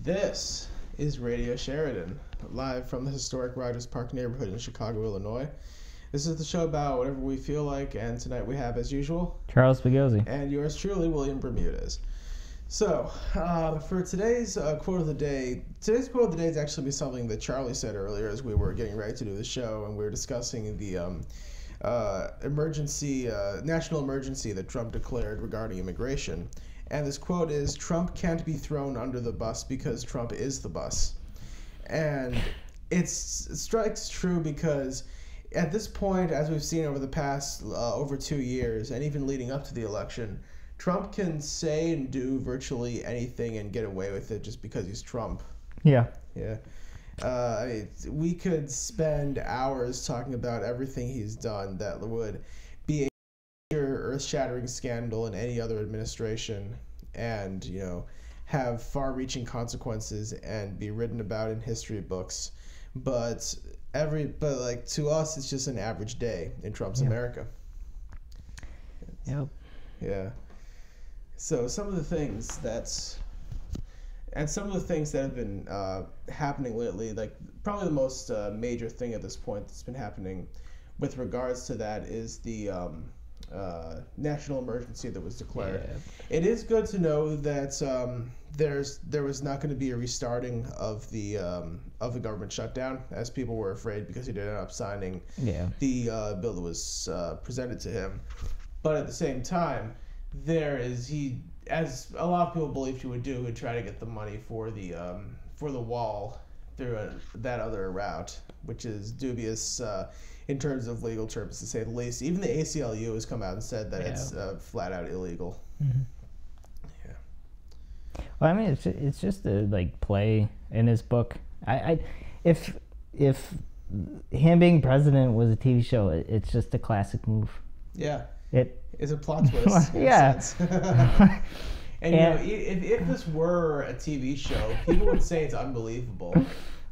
This is Radio Sheridan, live from the historic Rogers Park neighborhood in Chicago, Illinois. This is the show about whatever we feel like, and tonight we have, as usual, Charles Bugozzi. And yours truly, William Bermudez. So, for today's quote of the day, is actually be something that Charlie said earlier as we were getting ready to do the show, and we were discussing the national emergency that Trump declared regarding immigration. And this quote is, "Trump can't be thrown under the bus because Trump is the bus." And it strikes true because at this point, as we've seen over the past over 2 years, and even leading up to the election, Trump can say and do virtually anything and get away with it just because he's Trump. Yeah. Yeah. We could spend hours talking about everything he's done that would be a major earth-shattering scandal in any other administration, and have far-reaching consequences and be written about in history books. But to us, it's just an average day in Trump's America. Yep. Yeah. So some of the things that have been happening lately, like probably the most major thing at this point that's been happening with regards to that is the national emergency that was declared. Yeah. It is good to know that there was not going to be a restarting of the government shutdown, as people were afraid, because he did end up signing the bill that was presented to him. But at the same time, as a lot of people believed he would do, would try to get the money for the wall through that other route, which is dubious in terms of legal terms, to say the least. Even the ACLU has come out and said that it's flat out illegal. Mm-hmm. Yeah. Well, I mean, it's just a play in his book. If him being president was a TV show, it's just a classic move. Yeah. It's a plot twist. Yeah. And if this were a TV show, people would say it's unbelievable.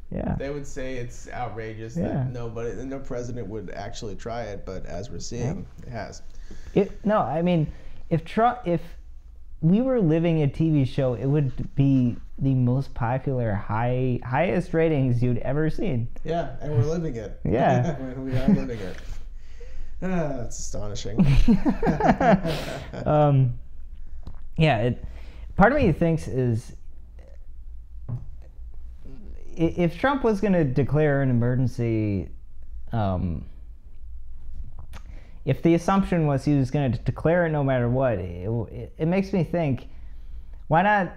Yeah. They would say it's outrageous that no president would actually try it, but as we're seeing, it has. I mean, if we were living a TV show, it would be the most popular, highest ratings you'd ever seen. Yeah, and we're living it. Yeah. We are living it. That's astonishing. Part of me thinks is, if Trump was going to declare an emergency, if the assumption was he was going to declare it no matter what, it makes me think, why not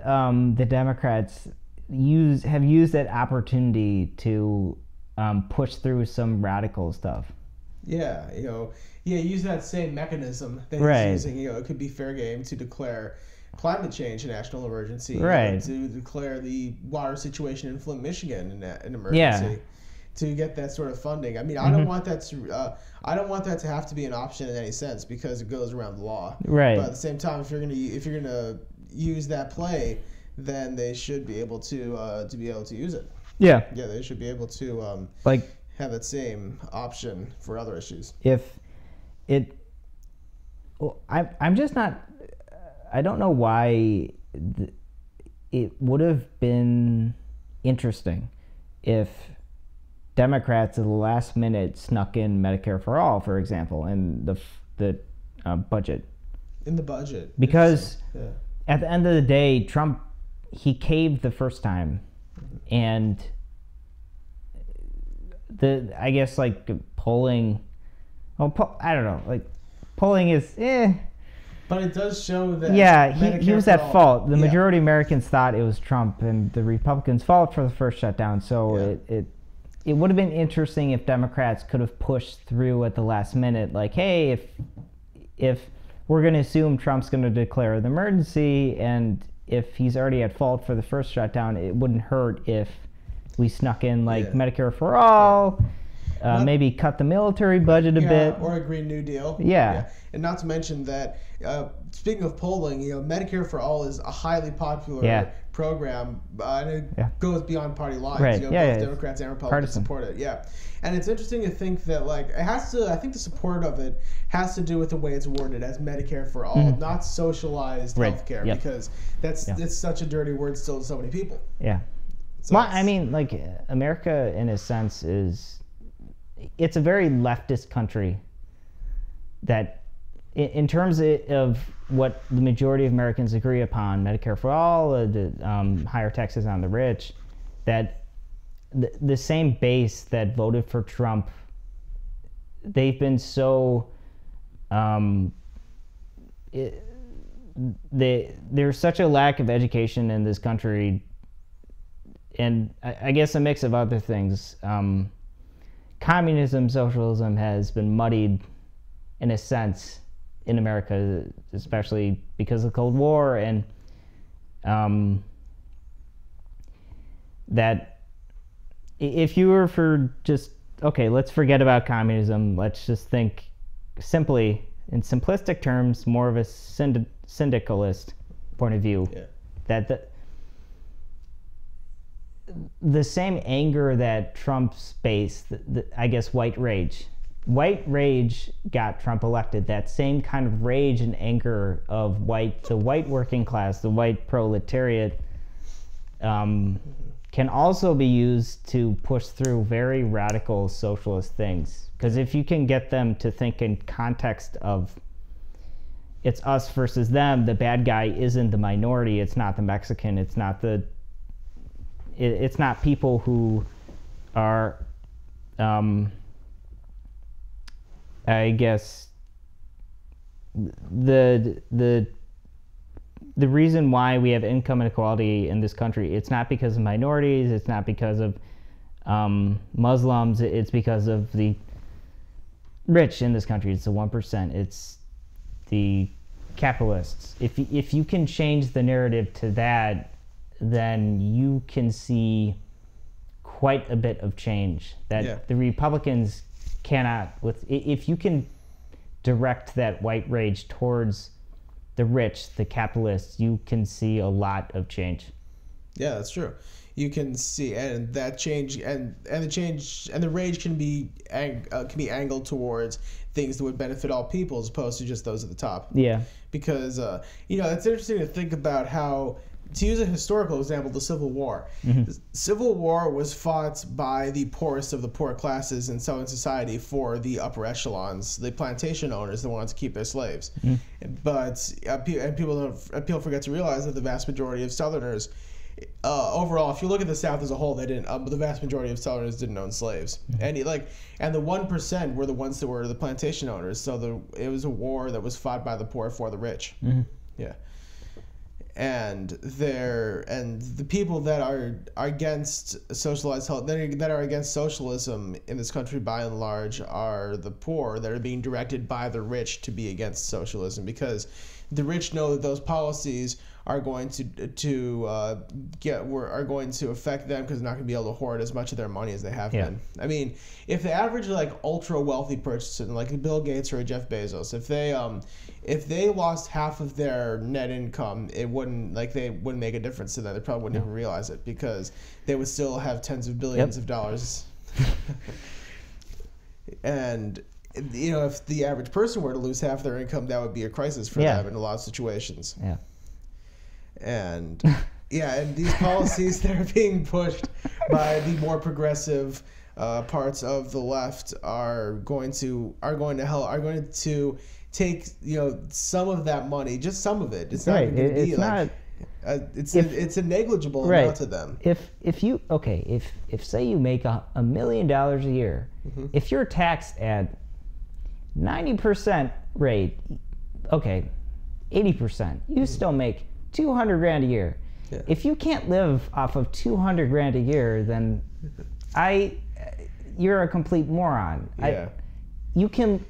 the Democrats have used that opportunity to push through some radical stuff? Yeah, use that same mechanism that he's using. It could be fair game to declare climate change a national emergency, to declare the water situation in Flint, Michigan an emergency, to get that sort of funding. I mean, I don't want that to have to be an option in any sense, because it goes around the law. Right. But at the same time, if you're gonna use that play, then they should be able to use it. Yeah. Yeah, they should be able to have that same option for other issues. I'm just not. I don't know why it would have been interesting if Democrats at the last minute snuck in Medicare for all, for example, in the budget. In the budget. Because at the end of the day, Trump, he caved the first time, and I guess polling. Well, I don't know. Polling is But it does show that. Yeah, he was at fault. The majority of Americans thought it was Trump and the Republicans' fault for the first shutdown. So it would have been interesting if Democrats could have pushed through at the last minute, hey, if we're going to assume Trump's going to declare the emergency, and if he's already at fault for the first shutdown, it wouldn't hurt if we snuck in Medicare for all. Maybe cut the military budget a bit. Or a Green New Deal. Yeah. And not to mention that, speaking of polling, Medicare for all is a highly popular program, and it goes beyond party lines. Right. Both Democrats and Republicans partisan. support it. Yeah, and it's interesting to think that like it has to. I think the support of it has to do with the way it's worded as Medicare for all, not socialized healthcare, because it's such a dirty word still to so many people. Yeah. So well, I mean, like America, in a sense, it's a very leftist country. That, in terms of what the majority of Americans agree upon, Medicare for all, the higher taxes on the rich, that the same base that voted for Trump, they've been so, there's such a lack of education in this country, and I guess a mix of other things. Communism, socialism has been muddied, in a sense, in America, especially because of the Cold War, and that if you were for just, okay, let's forget about communism, let's just think simply, in simplistic terms, more of a syndicalist point of view, that the same anger that Trump's base, I guess white rage got Trump elected. That same kind of rage and anger of the white working class, the white proletariat, can also be used to push through very radical socialist things. Because if you can get them to think in context of it's us versus them, the bad guy isn't the minority, it's not the Mexican, it's not people who are I guess the reason why we have income inequality in this country, it's not because of minorities, it's not because of Muslims, it's because of the rich in this country. It's the 1%, it's the capitalists. If you can change the narrative to that, then you can see quite a bit of change that the Republicans cannot. If you can direct that white rage towards the rich, the capitalists, you can see a lot of change. Yeah, that's true. You can see, and that change, and the change, and the rage can be angled towards things that would benefit all people as opposed to just those at the top. Yeah. Because it's interesting to think about how, to use a historical example, the Civil War. The Civil War was fought by the poorest of the poor classes in Southern society for the upper echelons, the plantation owners that wanted to keep their slaves. But people forget to realize that the vast majority of Southerners, overall, if you look at the South as a whole, they didn't. The vast majority of Southerners didn't own slaves, and the 1% were the ones that were the plantation owners. So it was a war that was fought by the poor for the rich. Yeah. And the people that are against socialized health, that are against socialism in this country by and large, are the poor that are being directed by the rich to be against socialism, because the rich know that those policies are going to affect them, because they're not going to be able to hoard as much of their money as they have been. I mean, if the average ultra wealthy person like Bill Gates or Jeff Bezos, if they lost half of their net income, they wouldn't make a difference to them. They probably wouldn't even realize it, because they would still have tens of billions of dollars. And if the average person were to lose half their income, that would be a crisis for them in a lot of situations. And and these policies that are being pushed by the more progressive parts of the left are going to take some of that money, just some of it. It's not going to be it's a negligible amount to them. If say you make $1 million a year, if you're taxed at 90% rate, 80%, you still make $200,000 a year. If you can't live off of $200,000 a year, then you're a complete moron. You can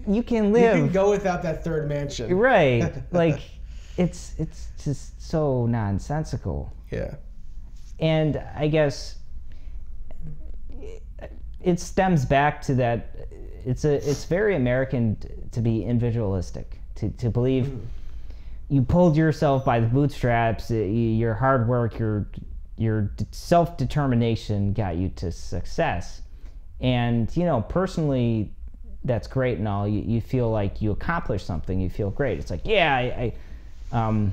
live. You can go without that third mansion. Right. It's just so nonsensical. Yeah. And I guess it stems back to that. It's very American to be individualistic, to believe you pulled yourself by the bootstraps. Your hard work, your self-determination got you to success. And, you know, personally, that's great and all. You feel like you accomplished something. You feel great. It's like, yeah, let's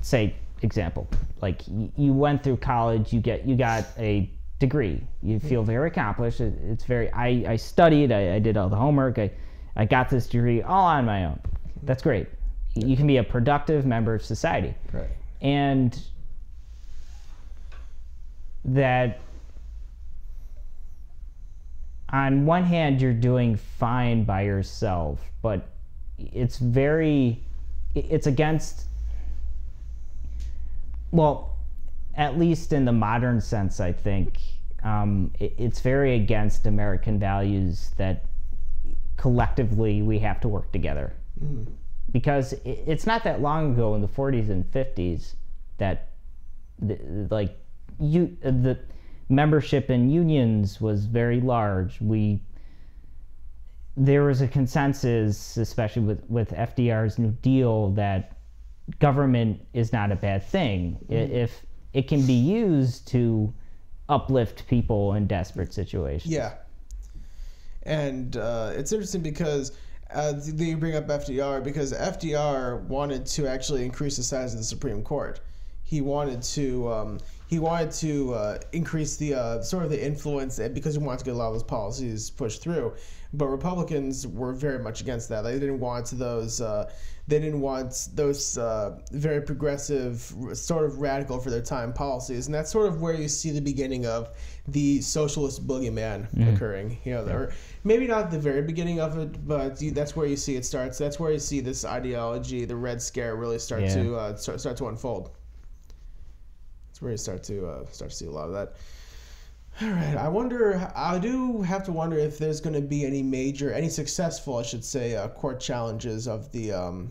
say, example, like you went through college, you got a degree. You feel very accomplished. It's very, I studied, I did all the homework. I got this degree all on my own. That's great. You can be a productive member of society. Right. And that on one hand, you're doing fine by yourself, but it's against, well, at least in the modern sense, I think, it's very against American values that collectively we have to work together. Mm-hmm. Because it's not that long ago in the 40s and 50s that the membership in unions was very large. There was a consensus, especially with FDR's New Deal, that government is not a bad thing if it can be used to uplift people in desperate situations. Yeah. And it's interesting because you bring up FDR, because FDR wanted to actually increase the size of the Supreme Court. He wanted to increase the sort of the influence, because he wanted to get a lot of those policies pushed through. But Republicans were very much against that. They didn't want those. They didn't want those very progressive, sort of radical for their time policies, and that's sort of where you see the beginning of the socialist boogeyman occurring. You know, or maybe not the very beginning of it, but that's where you see it starts. That's where you see this ideology, the Red Scare, really start to unfold. That's where you start to see a lot of that. All right, I do have to wonder if there's going to be any successful, I should say, court challenges of the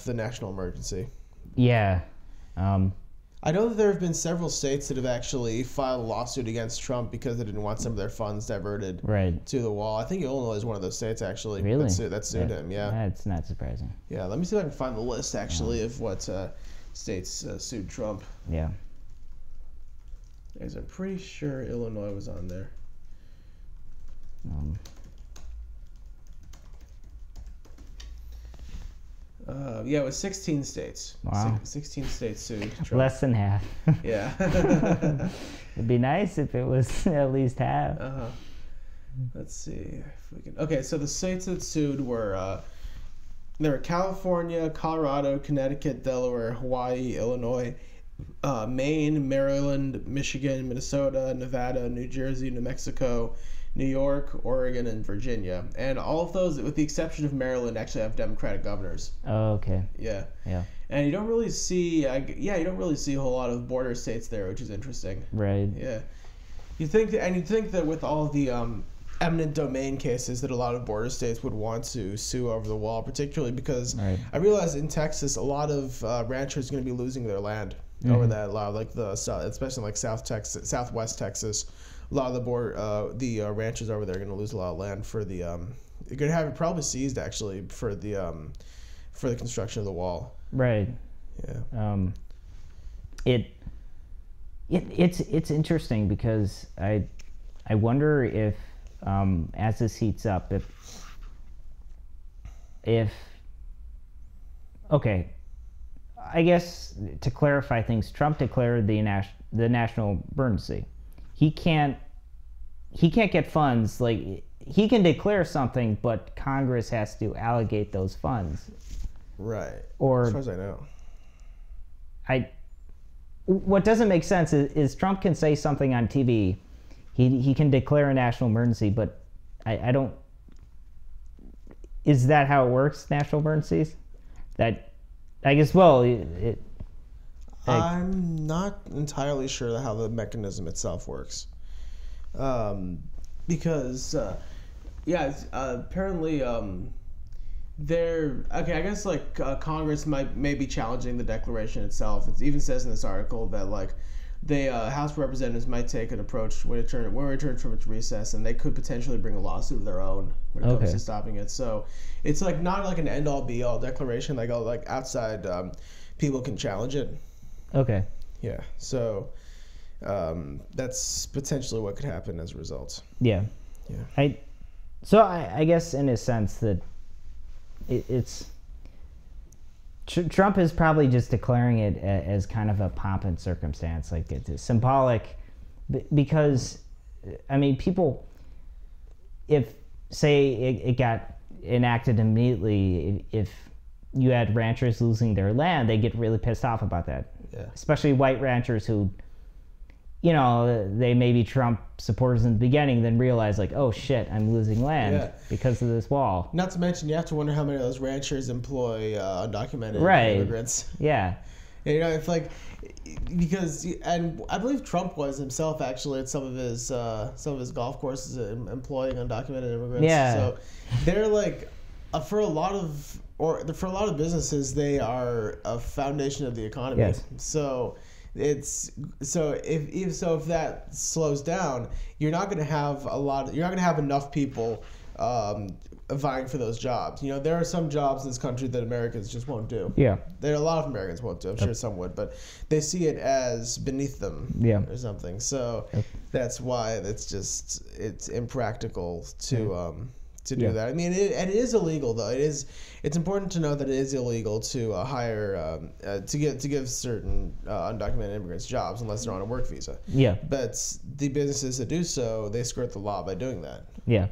national emergency. Yeah. I know that there have been several states that have actually filed a lawsuit against Trump because they didn't want some of their funds diverted to the wall. I think Illinois is one of those states, actually. Really? That sued him, yeah. That's not surprising. Yeah, let me see if I can find the list, actually, of what states sued Trump. Yeah. Because I'm pretty sure Illinois was on there. Yeah, it was 16 states. Wow. 16 states sued Trump. Less than half. Yeah. It'd be nice if it was at least half. Let's see if we can. Okay, so the states that sued were California, Colorado, Connecticut, Delaware, Hawaii, Illinois, Maine, Maryland, Michigan, Minnesota, Nevada, New Jersey, New Mexico, New York, Oregon, and Virginia. And all of those, with the exception of Maryland, actually have Democratic governors. Oh, okay. Yeah. Yeah. And you don't really see, a whole lot of border states there, which is interesting. Right. Yeah. You'd think that with all the eminent domain cases that a lot of border states would want to sue over the wall, particularly because I realize in Texas a lot of ranchers are going to be losing their land over that. A lot of especially like Southwest Texas. A lot of the ranchers over there are going to lose a lot of land for the. You're going to have it probably seized actually for the construction of the wall. Right. Yeah. It's interesting because I wonder if as this heats up if okay, I guess to clarify things, Trump declared the national emergency. He can't get funds. Like, he can declare something, but Congress has to allocate those funds. Right. Or, as far as I know. What doesn't make sense is Trump can say something on TV. He can declare a national emergency, but I don't. Is that how it works? National emergencies? That, I guess. Well, I'm not entirely sure how the mechanism itself works, because apparently I guess Congress may be challenging the declaration itself. It even says in this article that the House of Representatives might take an approach when it returns from its recess, and they could potentially bring a lawsuit of their own when it comes to stopping it. So it's like not like an end-all be-all declaration, like outside people can challenge it. Okay. Yeah. So that's potentially what could happen as a result. Yeah. Yeah. So I guess in a sense that it's Trump is probably just declaring it as kind of a pomp and circumstance, like it's symbolic, because I mean people, if say it got enacted immediately, if you had ranchers losing their land, they get really pissed off about that. Yeah. Especially white ranchers who, you know, they may be Trump supporters in the beginning, then realize like, oh shit, I'm losing land because of this wall. Not to mention, you have to wonder how many of those ranchers employ undocumented immigrants. Yeah. And, you know, if like, because, and I believe Trump was himself actually at some of his golf courses employing undocumented immigrants. Yeah. So they're like, for a lot of businesses, they are a foundation of the economy. Yes. So if that slows down, you're not going to have enough people vying for those jobs. You know, there are some jobs in this country that Americans just won't do. Yeah. There are a lot of Americans won't do. I'm sure some would, but they see it as beneath them. Yeah. Or something. So that's why it's impractical to do that. I mean, it is illegal though. It's important to know that it is illegal to hire to give certain undocumented immigrants jobs unless they're on a work visa. Yeah. But the businesses that do so, they skirt the law by doing that. Yeah.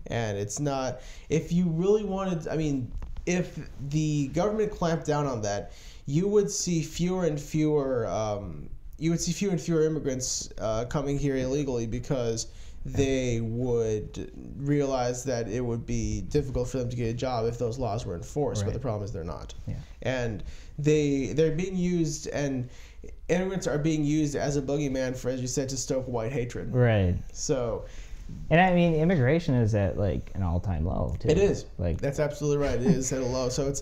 And it's not, if you really wanted, I mean, if the government clamped down on that, you would see fewer and fewer immigrants coming here illegally, because they would realize that it would be difficult for them to get a job if those laws were enforced. But the problem is they're not. Yeah. And they're being used, and immigrants are being used as a boogeyman for, as you said, to stoke white hatred. Right. So. And I mean, immigration is at like an all-time low too. It is. Like, that's absolutely right. It is at a low. So it's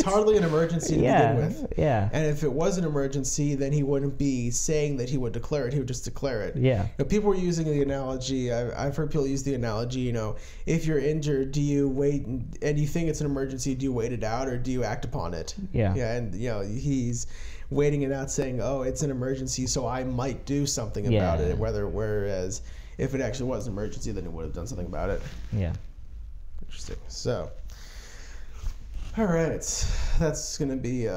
hardly an emergency to begin with. Yeah. And if it was an emergency, then he wouldn't be saying that he would declare it. He would just declare it. Yeah. You know, people were using the analogy. I've heard people use the analogy. You know, if you're injured, do you wait and you think it's an emergency? Do you wait it out or do you act upon it? Yeah. Yeah. And you know, he's waiting it out, saying, "Oh, it's an emergency, so I might do something about it." Whereas if it actually was an emergency, then it would have done something about it. Yeah. Interesting. So, all right, that's gonna be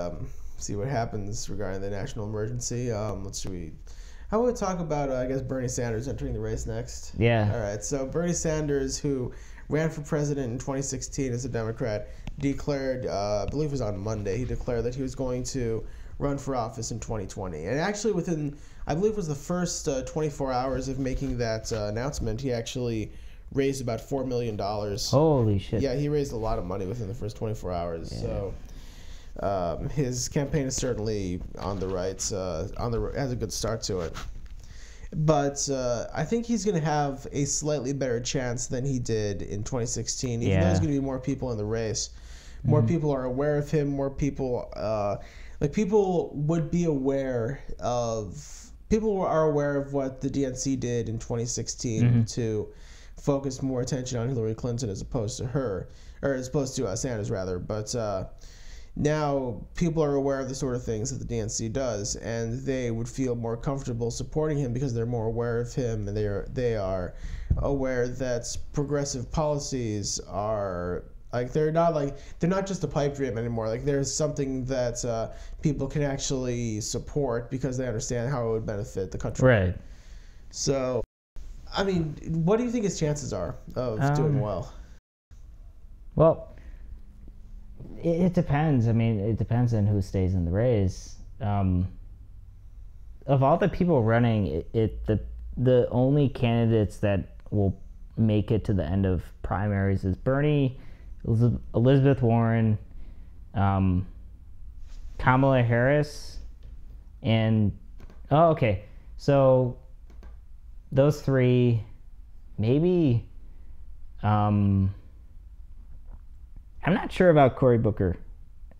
see what happens regarding the national emergency. How about we talk about I guess Bernie Sanders entering the race next? Yeah. All right. So Bernie Sanders, who ran for president in 2016 as a Democrat, declared, I believe it was on Monday, he declared that he was going to run for office in 2020. And actually within, I believe it was the first 24 hours of making that announcement, he actually raised about $4 million. Holy shit. Yeah, he raised a lot of money within the first 24 hours. Yeah. So his campaign is certainly on the right, has a good start to it. But I think he's going to have a slightly better chance than he did in 2016, even though there's going to be more people in the race. More people are aware of him, more people... people would be aware of... People are aware of what the DNC did in 2016 to focus more attention on Hillary Clinton as opposed to her, or as opposed to Sanders, rather. But now people are aware of the sort of things that the DNC does, and they would feel more comfortable supporting him because they're more aware of him, and they are aware that progressive policies are... they're not just a pipe dream anymore. Like, there's something that people can actually support because they understand how it would benefit the country. Right. So, I mean, what do you think his chances are of doing well? Well, it depends. I mean, it depends on who stays in the race. Of all the people running, the only candidates that will make it to the end of primaries is Bernie, Elizabeth Warren, Kamala Harris, and so those three, maybe. I'm not sure about Cory Booker,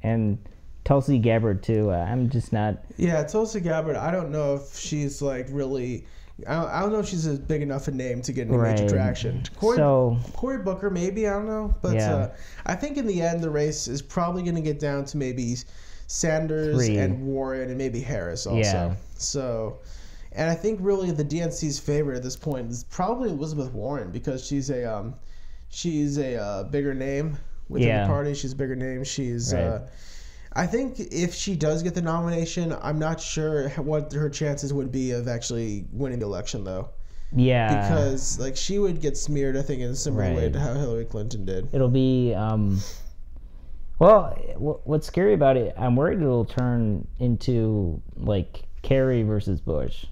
and Tulsi Gabbard too. I'm just not. Yeah, Tulsi Gabbard. I don't know if she's like really. I don't know if she's a big enough a name to get any major traction. Cory Booker, maybe, I don't know. But I think in the end, the race is probably going to get down to maybe Sanders and Warren and maybe Harris also. Yeah. So, and I think really the DNC's favorite at this point is probably Elizabeth Warren because she's a bigger name within the party. She's a bigger name. She's I think if she does get the nomination, I'm not sure what her chances would be of actually winning the election, though. Yeah. Because like she would get smeared, I think, in a similar way to how Hillary Clinton did. It'll be well, what's scary about it, I'm worried it'll turn into like Kerry versus Bush.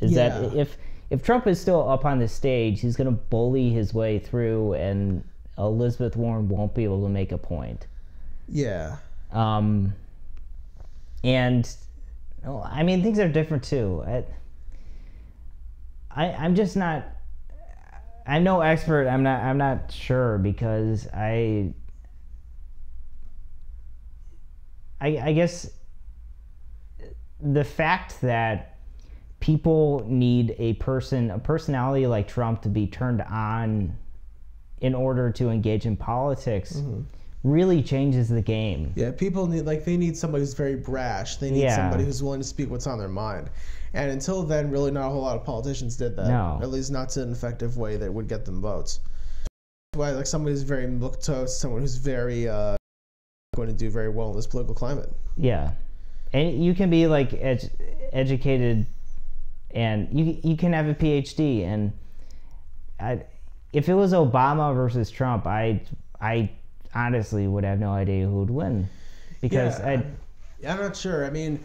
That if Trump is still up on the stage, he's going to bully his way through, and Elizabeth Warren won't be able to make a point. Yeah. And I mean, things are different too. I'm just not. I'm no expert. I'm not sure because I guess the fact that people need a personality like Trump to be turned on in order to engage in politics really changes the game. Yeah, people need somebody who's very brash. They need somebody who's willing to speak what's on their mind. And until then, really not a whole lot of politicians did that. No. At least not to an effective way that would get them votes. That's why somebody who's very milquetoast, someone who's very going to do very well in this political climate. Yeah. And you can be like educated, and you can have a PhD, and if it was Obama versus Trump, I honestly would have no idea who would win, because I'm not sure. I mean,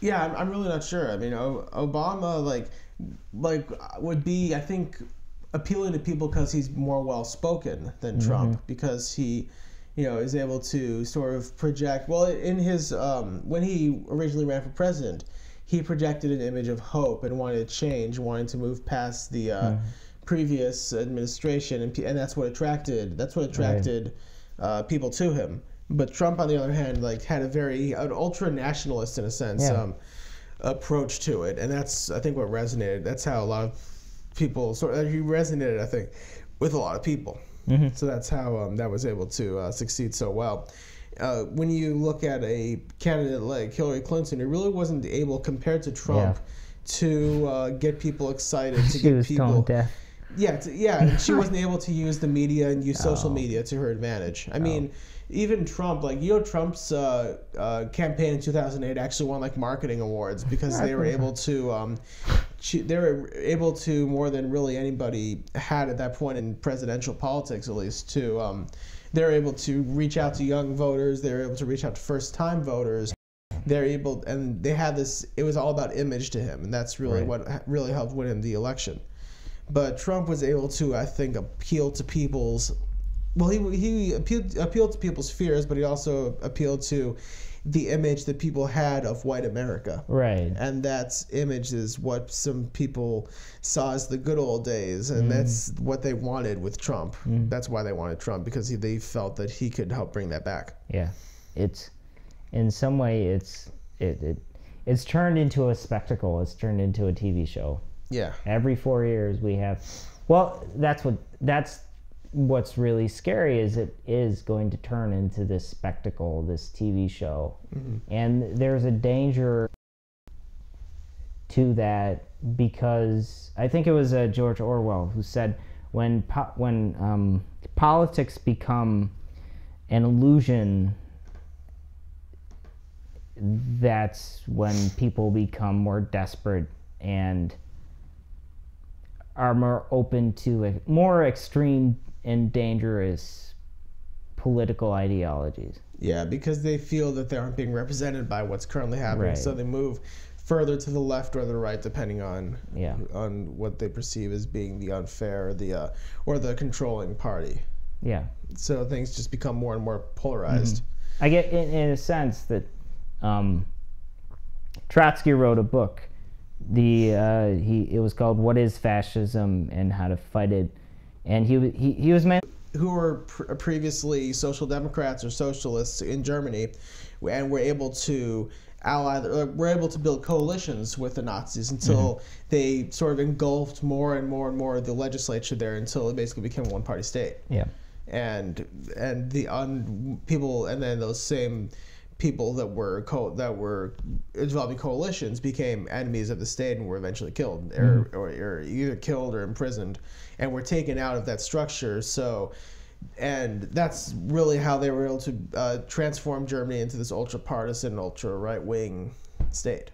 I'm really not sure. I mean, Obama like would be, I think, appealing to people because he's more well spoken than Trump, because he is able to sort of project. Well, in his when he originally ran for president, he projected an image of hope and wanted to change, wanted to move past the previous administration, and that's what attracted people to him. But Trump, on the other hand, had an ultra nationalist, in a sense, approach to it, and that's, I think, what resonated. That's how a lot of people he resonated, I think, with a lot of people. So that's how that was able to succeed so well. When you look at a candidate like Hillary Clinton, it really wasn't able, compared to Trump, to get people excited, to get people. And she wasn't able to use the media and use social media to her advantage. I mean, even Trump, Trump's campaign in 2008 actually won marketing awards because they were able to. They were able to, more than really anybody had at that point in presidential politics, at least, to. They were able to reach out to young voters. They were able to reach out to first-time voters. And they had this. It was all about image to him, and that's really what really helped win him the election. But Trump was able to, I think, appeal to people's. Well, he appealed to people's fears, but he also appealed to the image that people had of white America. Right. And that image is what some people saw as the good old days, and that's what they wanted with Trump. That's why they wanted Trump, because they felt that he could help bring that back. Yeah. It's, in some way, it's turned into a spectacle. It's turned into a TV show. Yeah. Every 4 years we have. Well, that's what's really scary, is it is going to turn into this spectacle, this TV show. And there's a danger to that, because I think it was George Orwell who said, when politics become an illusion, that's when people become more desperate and are more open to more extreme and dangerous political ideologies. Yeah, because they feel that they aren't being represented by what's currently happening, so they move further to the left or the right, depending on what they perceive as being the unfair or the controlling party. Yeah. So things just become more and more polarized. I get in a sense that Trotsky wrote a book. It was called "What Is Fascism and How to Fight It," and he was meant. who were previously social democrats or socialists in Germany, and were able to were able to build coalitions with the Nazis until they sort of engulfed more and more and more of the legislature there, until it basically became a one-party state. Yeah. And the people, and then those same people that were developing coalitions became enemies of the state and were eventually killed, or either killed or imprisoned, and were taken out of that structure. So, and that's really how they were able to transform Germany into this ultra-partisan, ultra-right-wing state.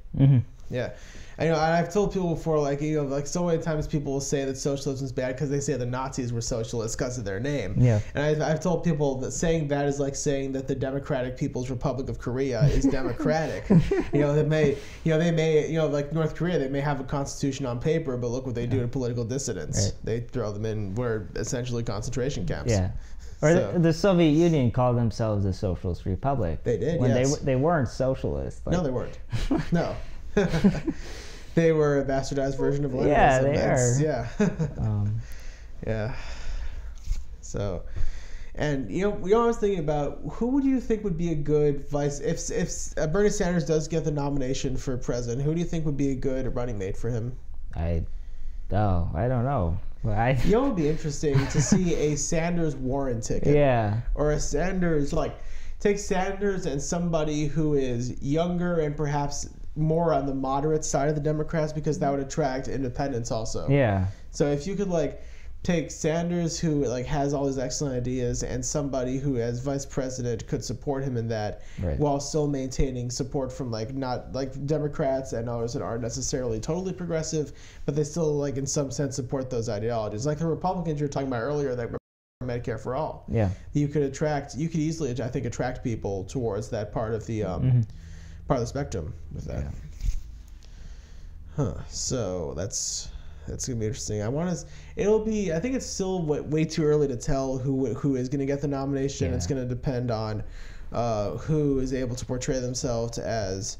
Yeah. And, I've told people before, like so many times people will say that socialism is bad because they say the Nazis were socialists because of their name. Yeah. And I've told people that saying that is like saying that the Democratic People's Republic of Korea is democratic. They may, like North Korea, they may have a constitution on paper, but look what they do to political dissidents. Right. They throw them in where essentially concentration camps. Yeah. Or the Soviet Union called themselves a socialist republic. They did, when yes. They weren't socialist. No, they weren't. No. They were a bastardized version of Leninism. Yeah, they are. Yeah. Yeah. So, and we always thinking about who would you think would be a good vice if Bernie Sanders does get the nomination for president. Who do you think would be a good running mate for him? I don't know. It would be interesting to see a Sanders Warren ticket. Yeah. Or a Sanders, take Sanders and somebody who is younger and perhaps more on the moderate side of the Democrats, because that would attract independents also. Yeah. So if you could take Sanders, who has all these excellent ideas, and somebody who as vice president could support him in that, right, while still maintaining support from not Democrats and others that aren't necessarily totally progressive, but they still in some sense support those ideologies, like the Republicans you were talking about earlier that were Medicare for all. Yeah. You could easily, I think, attract people towards that part of the part of the spectrum with that. Yeah. So that's gonna be interesting. I think it's still way too early to tell who is gonna get the nomination. Yeah. It's gonna depend on who is able to portray themselves as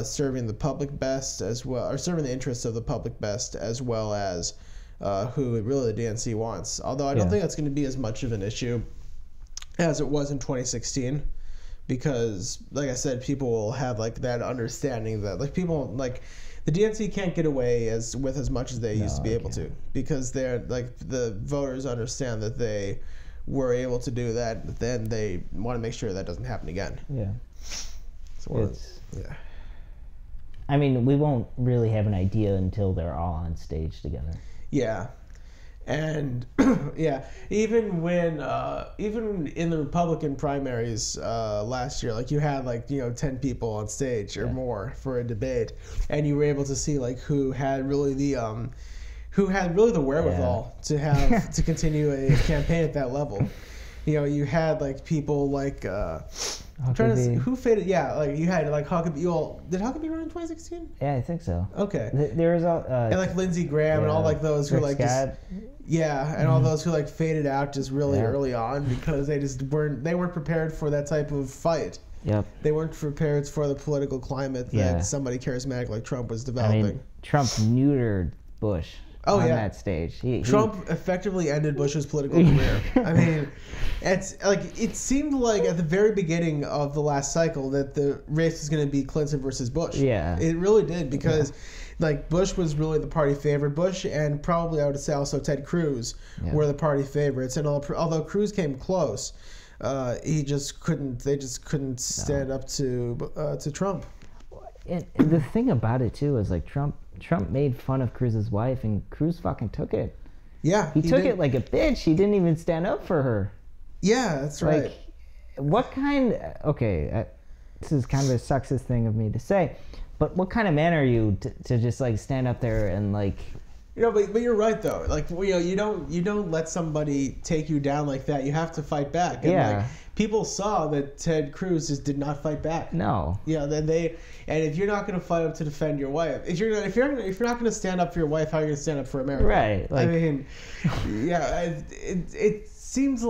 serving the public best as well, or serving the interests of the public best, as well as who really the DNC wants. Although I don't think that's going to be as much of an issue as it was in 2016. Because, like I said, people will have that understanding that the DNC can't get away with as much as they used to be able to, because they're the voters understand that they were able to do that, but then they want to make sure that doesn't happen again. Yeah. So I mean, we won't really have an idea until they're all on stage together. Yeah. And even in the Republican primaries last year, you had 10 people on stage or more for a debate, and you were able to see who had really the wherewithal to continue a campaign at that level. You had people I'm trying to see who faded. Yeah, you had Huckabee. Did Huckabee run in 2016? Yeah, I think so. Okay. There was all and Lindsey Graham and all those who and all those who faded out just really early on, because they just weren't prepared for that type of fight. Yep. They weren't prepared for the political climate that somebody charismatic like Trump was developing. I mean, Trump neutered Bush. On that stage. Trump effectively ended Bush's political career. I mean, it seemed at the very beginning of the last cycle that the race was going to be Clinton versus Bush. Yeah. It really did, because Bush was really the party favorite. Bush, and probably I would say also Ted Cruz, were the party favorites. And although Cruz came close, they just couldn't stand up to Trump. And the thing about it too is Trump made fun of Cruz's wife, and Cruz fucking took it. Yeah, he took it like a bitch. He didn't even stand up for her. Yeah, that's right. What kind? Okay, this is kind of a sexist thing of me to say, but what kind of man are you to just stand up there and but you're right though. You don't let somebody take you down like that. You have to fight back. And people saw that Ted Cruz just did not fight back. No. Yeah. And if you're not going to fight up to defend your wife, if you're not going to stand up for your wife, how are you going to stand up for America? Right. I mean, it seems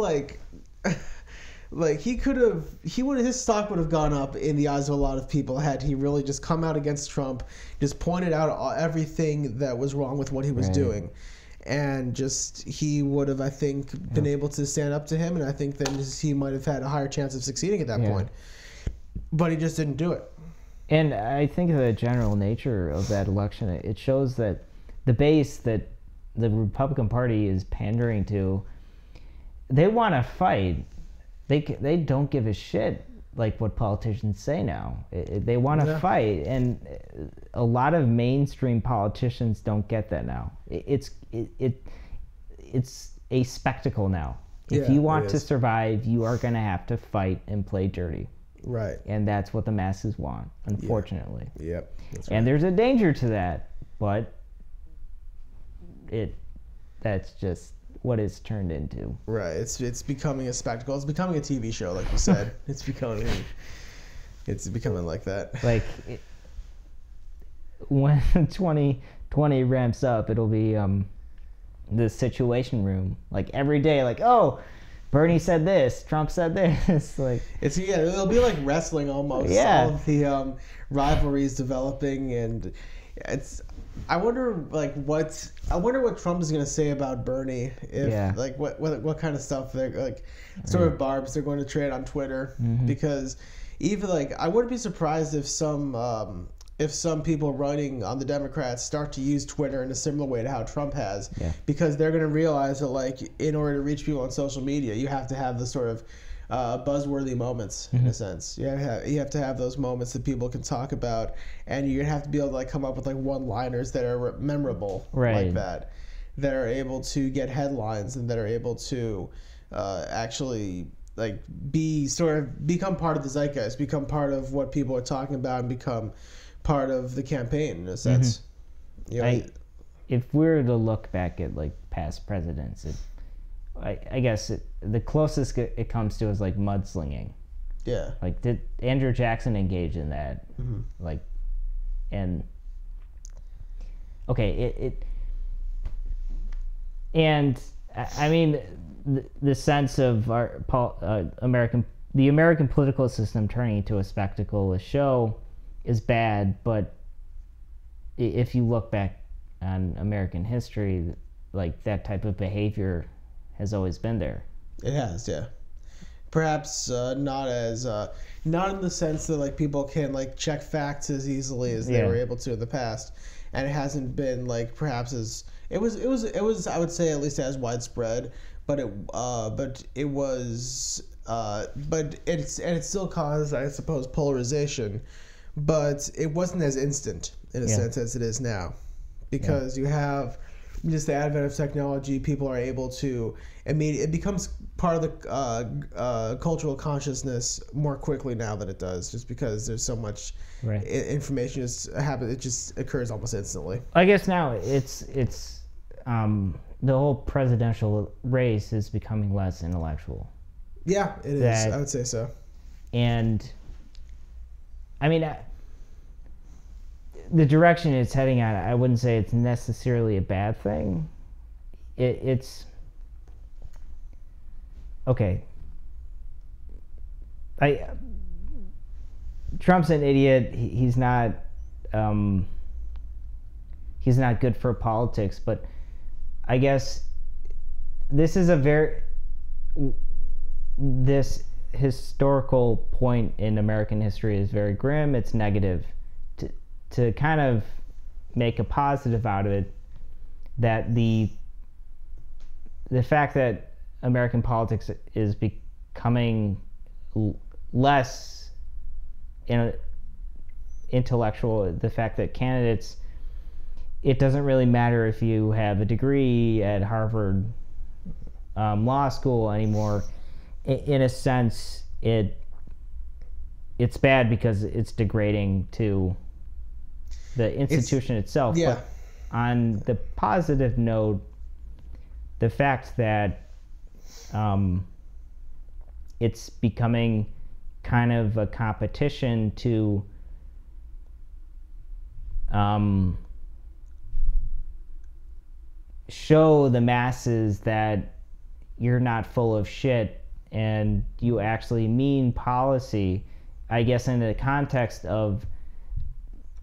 his stock would have gone up in the eyes of a lot of people had he really just come out against Trump, just pointed out everything that was wrong with what he was doing, and just he would have, I think, been able to stand up to him, and I think then he might have had a higher chance of succeeding at that point. But he just didn't do it. And I think the general nature of that election, it shows that the base that the Republican Party is pandering to, they want to fight. They don't give a shit like what politicians say now. They want to fight, and a lot of mainstream politicians don't get that now. It's a spectacle now. If you want to survive, you are going to have to fight and play dirty. Right. And that's what the masses want, unfortunately. Yep. That's right. And there's a danger to that, but that's just what it's turned into. Right. It's becoming a spectacle. It's becoming a TV show, like you said. It's becoming like that. Like when 2020 ramps up, it'll be the Situation Room. Like every day, like, oh, Bernie said this, Trump said this. Like it'll be like wrestling almost. Yeah. All of the rivalries developing, and I wonder what Trump is going to say about Bernie. If like what kind of stuff they're like, sort of barbs they're going to trade on Twitter, because even like I wouldn't be surprised if some people running on the Democrats start to use Twitter in a similar way to how Trump has, because they're going to realize that like in order to reach people on social media, you have to have the sort of buzzworthy moments in a sense. You have to have those moments that people can talk about, and you're gonna have to be able to like come up with like one-liners that are memorable like that are able to get headlines and that are able to actually like become part of the zeitgeist, become part of what people are talking about, and become part of the campaign in a sense. If we were to look back at like past presidents, I guess the closest it comes to is like mudslinging. Yeah. Like, did Andrew Jackson engage in that? Like, and okay, and I mean, the sense of our the American political system turning into a spectacle, a show, is bad. But if you look back on American history, like that type of behavior has always been there. It has, yeah. Perhaps not in the sense that like people can like check facts as easily as they were able to in the past, and it hasn't been like perhaps as it was I would say at least as widespread, but it still caused, I suppose, polarization, but it wasn't as instant in a sense as it is now, because you have just the advent of technology. People are able to it becomes part of the cultural consciousness more quickly now than it does, just because there's so much information it just occurs almost instantly. I guess now it's the whole presidential race is becoming less intellectual. Yeah, it is. I would say so. And I mean, the direction it's heading at, I wouldn't say it's necessarily a bad thing. It's okay. Trump's an idiot. He's not good for politics. But I guess this is this historical point in American history is very grim. It's negative. To kind of make a positive out of it, that the fact that American politics is becoming less intellectual, the fact that candidates, it doesn't really matter if you have a degree at Harvard Law School anymore. In a sense, it's bad because it's degrading to the institution itself. Yeah. But on the positive note, the fact that it's becoming kind of a competition to show the masses that you're not full of shit and you actually mean policy. I guess in the context of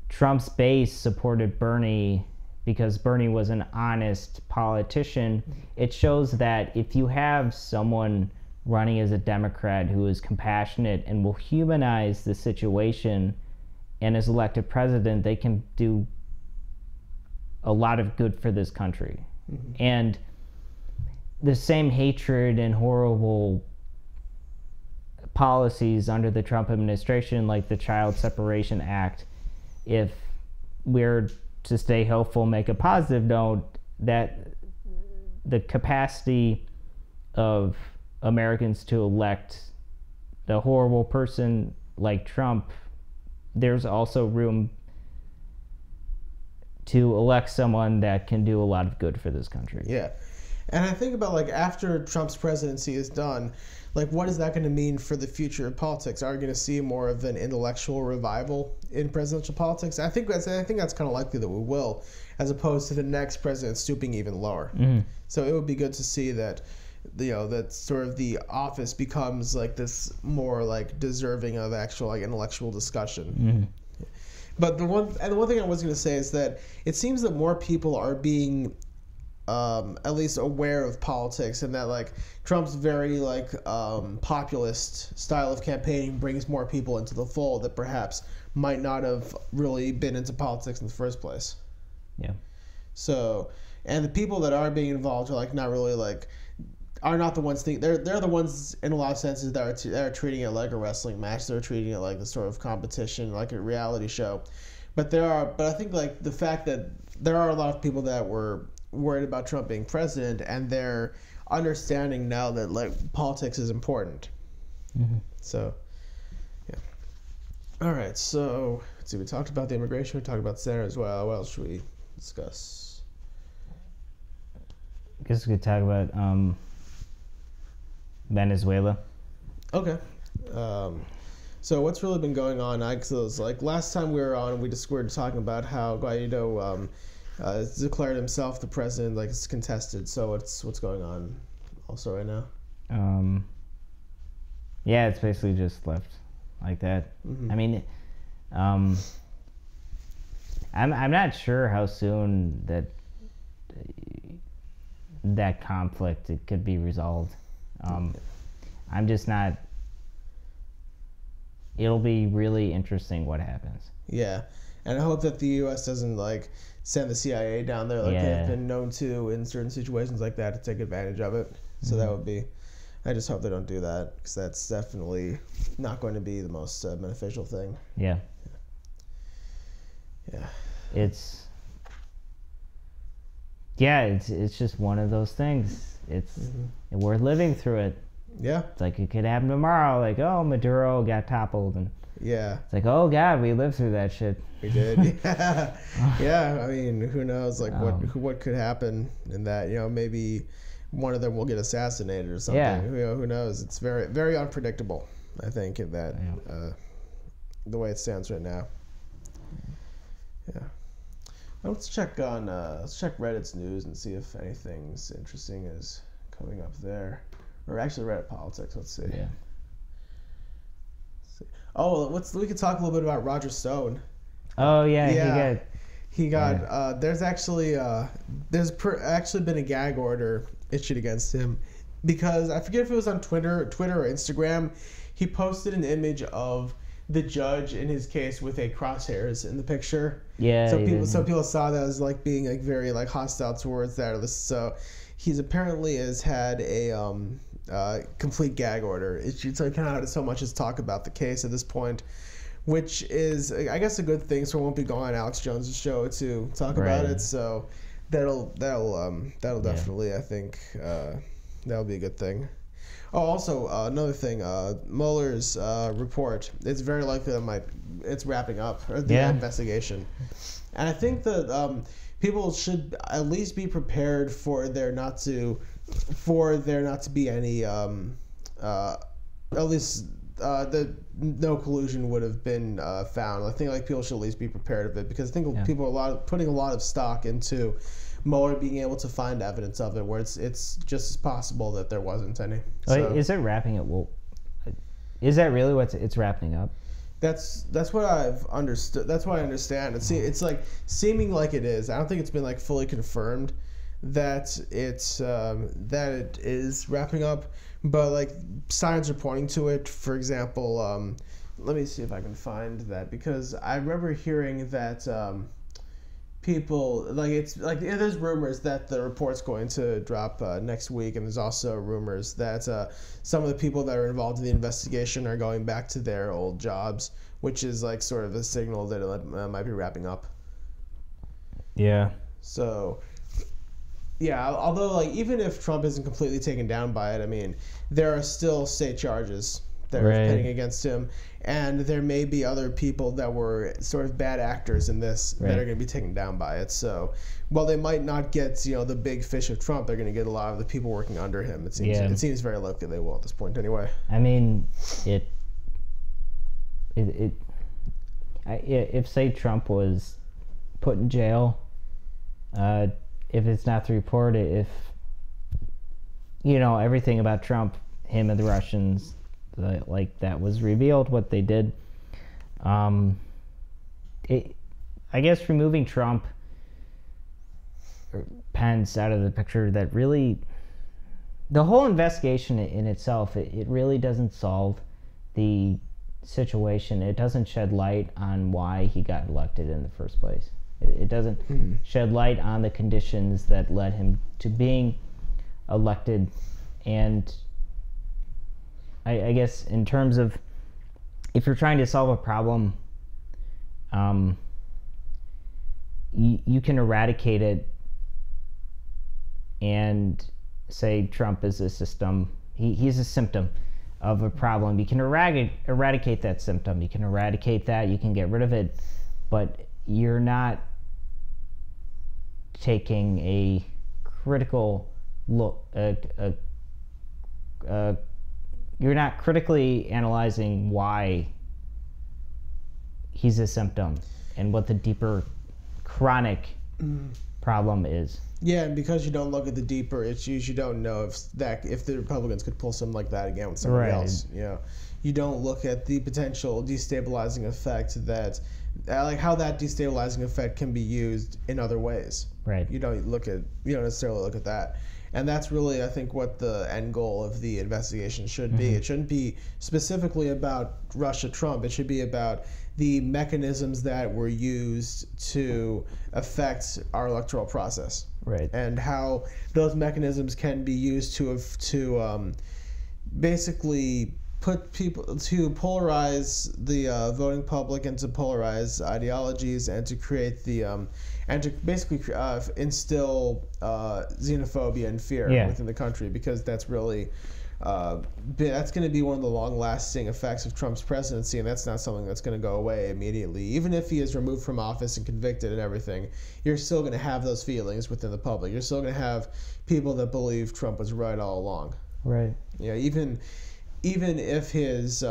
Trump's base supported Bernie because Bernie was an honest politician. It shows that if you have someone running as a Democrat who is compassionate and will humanize the situation and is elected president, they can do a lot of good for this country. And the same hatred and horrible policies under the Trump administration, like the Child Separation Act, if we're to stay hopeful, make a positive note, that the capacity of Americans to elect the horrible person like Trump, there's also room to elect someone that can do a lot of good for this country. Yeah. And I think about, like, after Trump's presidency is done, like, what is that going to mean for the future of politics? Are we going to see more of an intellectual revival in presidential politics? I think that's kind of likely that we will, as opposed to the next president stooping even lower. So it would be good to see that, that sort of the office becomes like this more like deserving of actual like intellectual discussion. But the one thing I was going to say is that it seems that more people are being at least aware of politics, and that like Trump's very like populist style of campaigning brings more people into the fold that perhaps might not have really been into politics in the first place. Yeah. So, and the people that are being involved are like not really like are not the ones they're the ones in a lot of senses that are treating it like a wrestling match. They're treating it like a sort of competition, like a reality show. But I think like the fact that there are a lot of people that were worried about Trump being president, and they're understanding now that like politics is important. So, yeah. All right. So let's see. We talked about the immigration. We talked about the Senate as well. What else should we discuss? I guess we could talk about Venezuela. Okay. So what's really been going on? Like last time we were on, we were talking about how Guaido declared himself the president, like it's contested. So what's going on also right now? Yeah, it's basically just left like that. I mean, I'm not sure how soon that conflict it could be resolved. I'm just not. It'll be really interesting what happens. Yeah, and I hope that the U.S. doesn't like send the CIA down there like they've been known to in certain situations like that to take advantage of it. So that would be. I just hope they don't do that, because that's definitely not going to be the most beneficial thing. Yeah. It's just one of those things. We're living through it. Yeah. It's like it could happen tomorrow. Like, oh, Maduro got toppled, and yeah, it's like, oh God, we lived through that shit. We did. Yeah. I mean, who knows? Like, what could happen in that? Maybe one of them will get assassinated or something. Yeah. Who knows? It's very, very unpredictable, I think, in that the way it stands right now. Yeah. Let's check Reddit's news and see if anything's interesting is coming up there. Or actually Reddit politics. Let's see. Yeah. Oh, we could talk a little bit about Roger Stone. Oh yeah. He got. There's actually been a gag order issued against him, because I forget if it was on Twitter or Instagram. He posted an image of the judge in his case with a crosshairs in the picture. Yeah. So people saw that as like being like very like hostile towards that. So he's apparently has had a complete gag order issued, so he kind of had so much as talk about the case at this point, which is I guess a good thing. So I won't be going on Alex Jones' show to talk about it. So that'll definitely I think that'll be a good thing. Oh, also another thing, Mueller's report. It's very likely that it's wrapping up the investigation, and I think that people should at least be prepared for there not to be any at least the no collusion would have been found. I think like people should at least be prepared of it, because I think people are putting a lot of stock into Mueller being able to find evidence of it, where it's just as possible that there wasn't any. So. Is it wrapping it? Well, is that really what it's wrapping up? That's what I've understood. That's what I understand. It's like seeming like it is. I don't think it's been like fully confirmed that it is wrapping up, but like signs are pointing to it. For example, let me see if I can find that, because I remember hearing that people there's rumors that the report's going to drop next week, and there's also rumors that some of the people that are involved in the investigation are going back to their old jobs, which is like sort of a signal that it might be wrapping up. Yeah. So yeah, although like even if Trump isn't completely taken down by it, I mean, there are still state charges that are pending against him, and there may be other people that were sort of bad actors in this that are going to be taken down by it. So while they might not get the big fish of Trump, they're going to get a lot of the people working under him. It seems very likely they will at this point anyway. I mean, if say Trump was put in jail, if it's not the report, if everything about Trump, him and the Russians, like that was revealed, what they did, I guess removing Trump or Pence out of the picture, that really, the whole investigation in itself, it really doesn't solve the situation. It doesn't shed light on why he got elected in the first place. It doesn't shed light on the conditions that led him to being elected. And I guess in terms of, if you're trying to solve a problem, you can eradicate it and say Trump is a system. He's a symptom of a problem. You can eradicate that symptom. You can eradicate that. You can get rid of it, but you're not taking a critical look. You're not critically analyzing why he's a symptom and what the deeper chronic problem is. Yeah, and because you don't look at the deeper issues, you don't know if the Republicans could pull something like that again with somebody else. You don't look at the potential destabilizing effect that, like how that destabilizing effect can be used in other ways. Right. You don't necessarily look at that. And that's really, I think, what the end goal of the investigation should be. It shouldn't be specifically about Russia-Trump. It should be about the mechanisms that were used to affect our electoral process. Right. And how those mechanisms can be used to basically put people, to polarize the voting public and to polarize ideologies, and to create the and to basically instill xenophobia and fear within the country, because that's really that's going to be one of the long-lasting effects of Trump's presidency, and that's not something that's going to go away immediately. Even if he is removed from office and convicted and everything, you're still going to have those feelings within the public. You're still going to have people that believe Trump was right all along. Right. Yeah. Even if his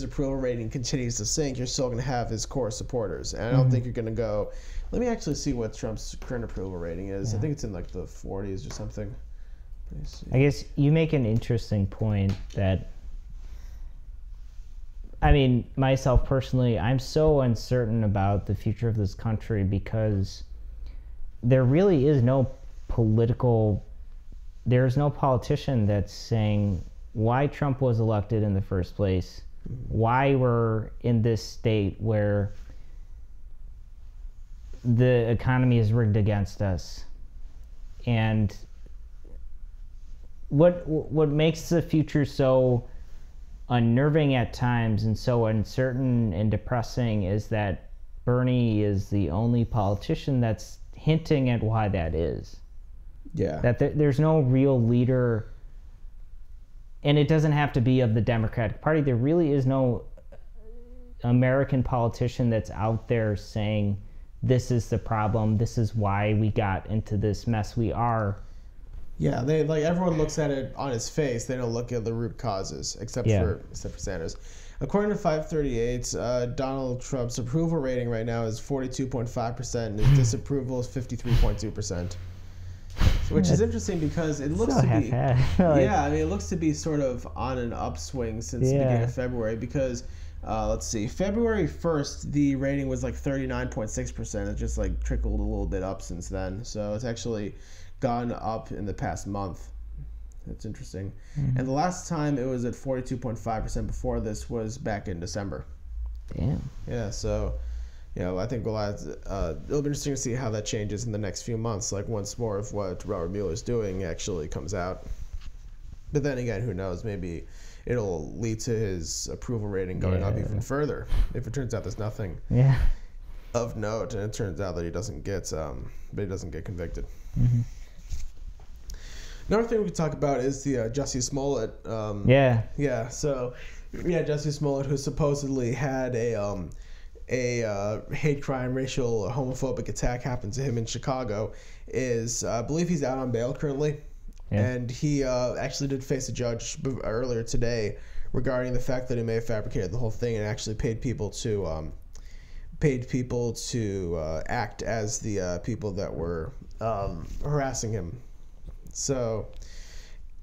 approval rating continues to sink, you're still going to have his core supporters. And I don't think you're going to go. Let me actually see what Trump's current approval rating is. I think it's in like the 40s or something. I guess you make an interesting point that, I mean, myself personally, I'm so uncertain about the future of this country, because there really is there's no politician that's saying why Trump was elected in the first place, why we're in this state where the economy is rigged against us, and what makes the future so unnerving at times and so uncertain and depressing is that Bernie is the only politician that's hinting at why that is. Yeah. That there's no real leader, and it doesn't have to be of the Democratic Party. There really is no American politician that's out there saying, this is the problem, this is why we got into this mess we are. Yeah, everyone looks at it on his face. They don't look at the root causes, except for Sanders. According to 538, Donald Trump's approval rating right now is 42.5%, and his disapproval is 53.2%. Which is interesting, because it looks to be it looks to be sort of on an upswing since the beginning of February, because Let's see. February 1st, the rating was like 39.6%. It just like trickled a little bit up since then. So it's actually gone up in the past month. That's interesting. Mm-hmm. And the last time it was at 42.5% before this was back in December. Damn. Yeah, so, I think it'll be interesting to see how that changes in the next few months, like once more of what Robert Mueller's doing actually comes out. But then again, who knows? Maybe it'll lead to his approval rating going up even further if it turns out there's nothing of note, and it turns out that he doesn't get convicted. Mm-hmm. Another thing we could talk about is the Jussie Smollett. Jussie Smollett, who supposedly had a hate crime, racial, homophobic attack happen to him in Chicago, I believe he's out on bail currently. Yeah. And he actually did face a judge earlier today regarding the fact that he may have fabricated the whole thing and actually paid people to act as the people that were harassing him. So,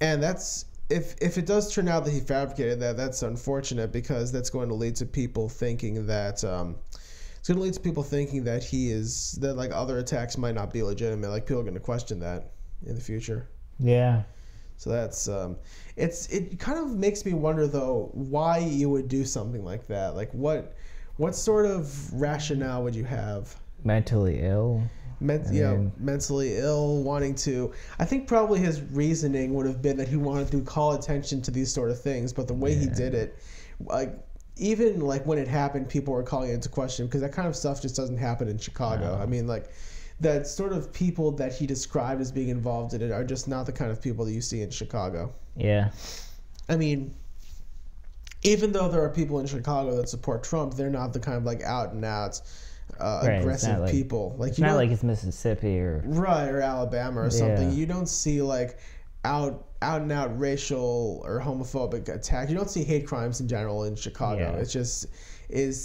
and that's if it does turn out that he fabricated that, that's unfortunate, because that's going to lead to people thinking that like other attacks might not be legitimate. Like, people are going to question that in the future. Yeah. So that's it kind of makes me wonder though why you would do something like that. Like what sort of rationale would you have? Mentally ill. Mentally ill, wanting to. I think probably his reasoning would have been that he wanted to call attention to these sort of things, but the way he did it, like even like when it happened, people were calling it into question, because that kind of stuff just doesn't happen in Chicago. No. I mean, like, that sort of people that he described as being involved in it are just not the kind of people that you see in Chicago. Yeah. I mean, even though there are people in Chicago that support Trump, they're not the kind of like out and out aggressive people. Like, it's not like it's Mississippi or Alabama or something. You don't see like out and out racial or homophobic attack. You don't see hate crimes in general in Chicago. Yeah. It's just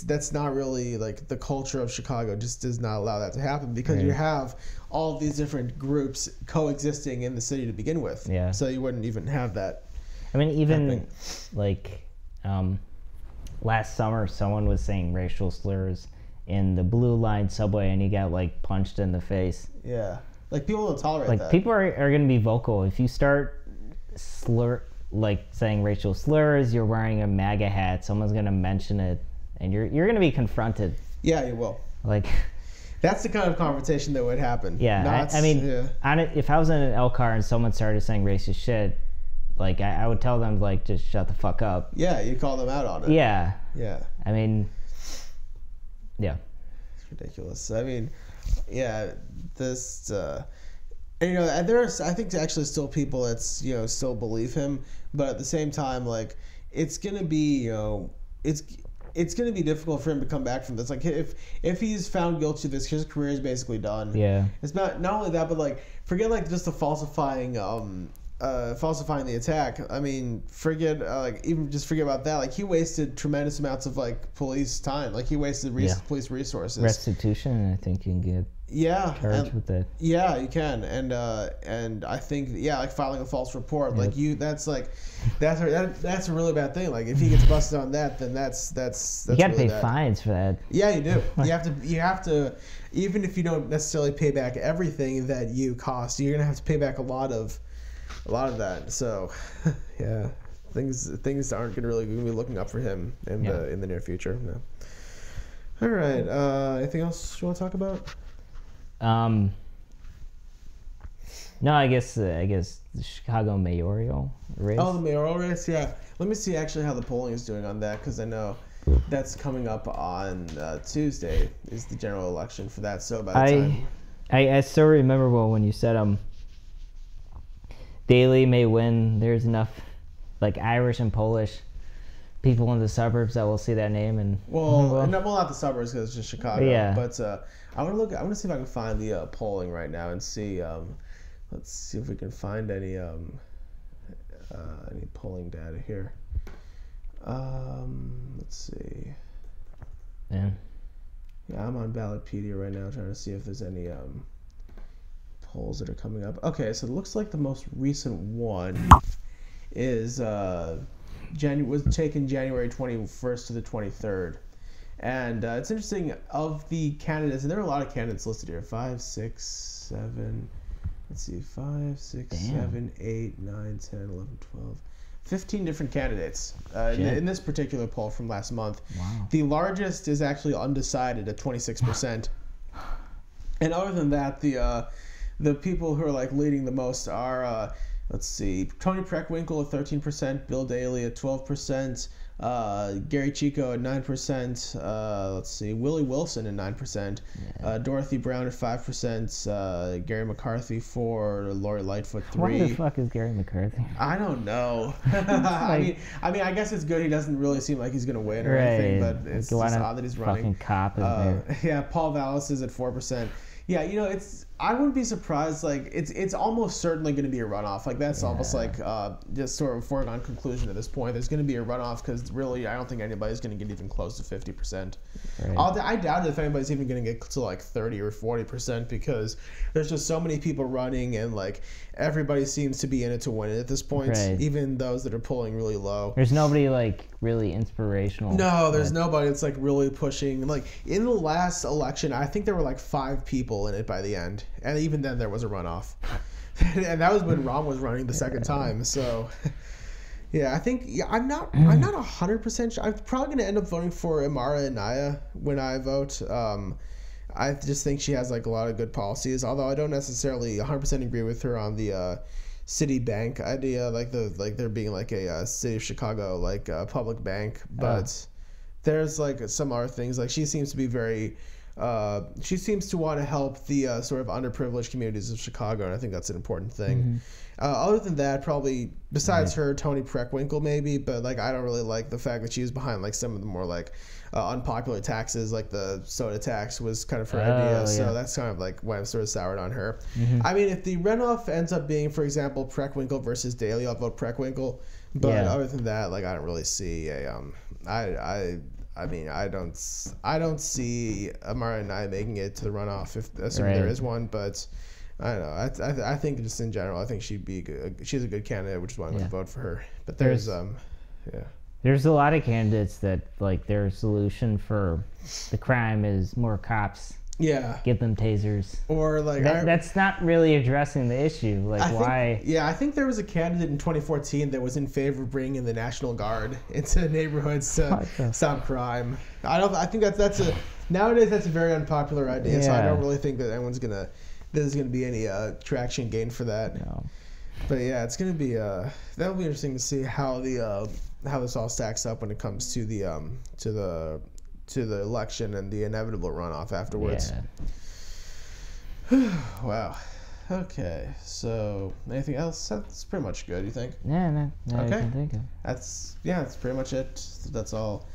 that's not really like the culture of Chicago. Just does not allow that to happen, because you have all of these different groups coexisting in the city to begin with. Yeah. So you wouldn't even have that. I mean, even like last summer, someone was saying racial slurs in the Blue Line subway, and he got like punched in the face. Yeah. Like, people don't tolerate that. Like, people are going to be vocal. If you start saying racial slurs, you're wearing a MAGA hat, someone's going to mention it, and you're going to be confronted. Yeah, you will. Like, that's the kind of conversation that would happen. Yeah. If I was in an L car and someone started saying racist shit, like, I would tell them, like, just shut the fuck up. Yeah, you call them out on it. Yeah. Yeah. I mean, yeah. It's ridiculous. I mean, yeah, this, and, there's, I think, actually still people that, still believe him, but at the same time, like, it's going to be, it's going to be difficult for him to come back from this. Like, if he's found guilty of this, his career is basically done. Yeah. It's not only that, but, like, forget, like, just the falsifying the attack. I mean, forget about that. Like, he wasted tremendous amounts of, like, police time. Like, he wasted police resources. Restitution, I think you can get charged with that. Yeah, you can. And I think, like, filing a false report, like, that's a really bad thing. Like, if he gets busted on that, then that's you gotta really pay fines for that. Yeah, you do. You have to, even if you don't necessarily pay back everything that you cost, you're gonna have to pay back a lot of that. So, yeah, things aren't really going to be looking up for him in the near future. No. All right. Anything else you want to talk about? No, I guess the Chicago mayoral race. Oh, the mayoral race. Yeah. Let me see actually how the polling is doing on that, because I know that's coming up on Tuesday is the general election for that. So by the time I still remember when you said Daley may win. There's enough, like, Irish and Polish people in the suburbs that will see that name and. Not the suburbs, because it's just Chicago. Yeah. But I want to see if I can find the polling right now and see. Let's see if we can find any polling data here. Let's see. Yeah. Yeah, I'm on Ballotpedia right now trying to see if there's any polls that are coming up. Okay, so it looks like the most recent one is was taken January 21st to the 23rd. And it's interesting, of the candidates, and there are a lot of candidates listed here. 5, 6, 7, let's see, 5, 6, 7, 8, 9, 10, 11, 12. 15 different candidates in this particular poll from last month. Wow. The largest is actually undecided at 26%. And other than that, the people who are like leading the most are, let's see, Tony Preckwinkle at 13%, Bill Daley at 12%, Gary Chico at 9%, let's see, Willie Wilson at 9%, Dorothy Brown at 5%, Gary McCarthy 4%, Lori Lightfoot 3%. What the fuck is Gary McCarthy? I don't know. I mean, I guess it's good. He doesn't really seem like he's gonna win or anything, but it's just odd that he's running. Fucking cop is there. Yeah, Paul Vallis is at 4%. Yeah, I wouldn't be surprised. Like, it's almost certainly going to be a runoff. Like, that's almost like just sort of a foregone conclusion at this point. There's going to be a runoff because really, I don't think anybody's going to get even close to 50%. Right. I doubt if anybody's even going to get to like 30 or 40% because there's just so many people running and like everybody seems to be in it to win it at this point. Right. Even those that are pulling really low. There's nobody like really inspirational. No, there's nobody that's like really pushing. Like in the last election, I think there were like 5 people in it by the end. And even then, there was a runoff, and that was when Ron was running the second time. So, yeah, I think I'm not 100% sure. I'm probably going to end up voting for Amara Anaya when I vote. I just think she has like a lot of good policies, although I don't necessarily 100% agree with her on the city bank idea, like there being like a city of Chicago like public bank. But there's like some other things. Like she seems to be very. She seems to want to help the sort of underprivileged communities of Chicago, and I think that's an important thing. Mm-hmm. Other than that, probably besides her, Tony Preckwinkle maybe, but like I don't really like the fact that she was behind like some of the more like unpopular taxes, like the soda tax was kind of her idea. So that's kind of like why I'm sort of soured on her. Mm-hmm. I mean, if the runoff ends up being, for example, Preckwinkle versus Daley, I'll vote Preckwinkle. But other than that, like I don't really see a I mean, I don't see Amara and I making it to the runoff, assuming there is one. But I don't know. I think just in general, I think she's a good candidate, which is why I'm going to vote for her. But there's There's a lot of candidates that like their solution for the crime is more cops. Yeah. Give them tasers. Or like that's not really addressing the issue. Like I think there was a candidate in 2014 that was in favor of bringing in the National Guard into neighborhoods to stop crime. I think nowadays that's a very unpopular idea. So I don't really think that there's gonna be any traction gained for that. No. But yeah, it's gonna be that'll be interesting to see how this all stacks up when it comes to the election and the inevitable runoff afterwards. Yeah. Wow. Okay. So, anything else? That's pretty much good, you think? Yeah, no. Okay. I can think of. That's pretty much it. That's all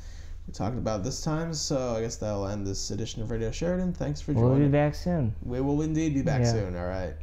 we're talking about this time. So, I guess that'll end this edition of Radio Sheridan. Thanks for joining. We'll be back soon. We will indeed be back soon. All right.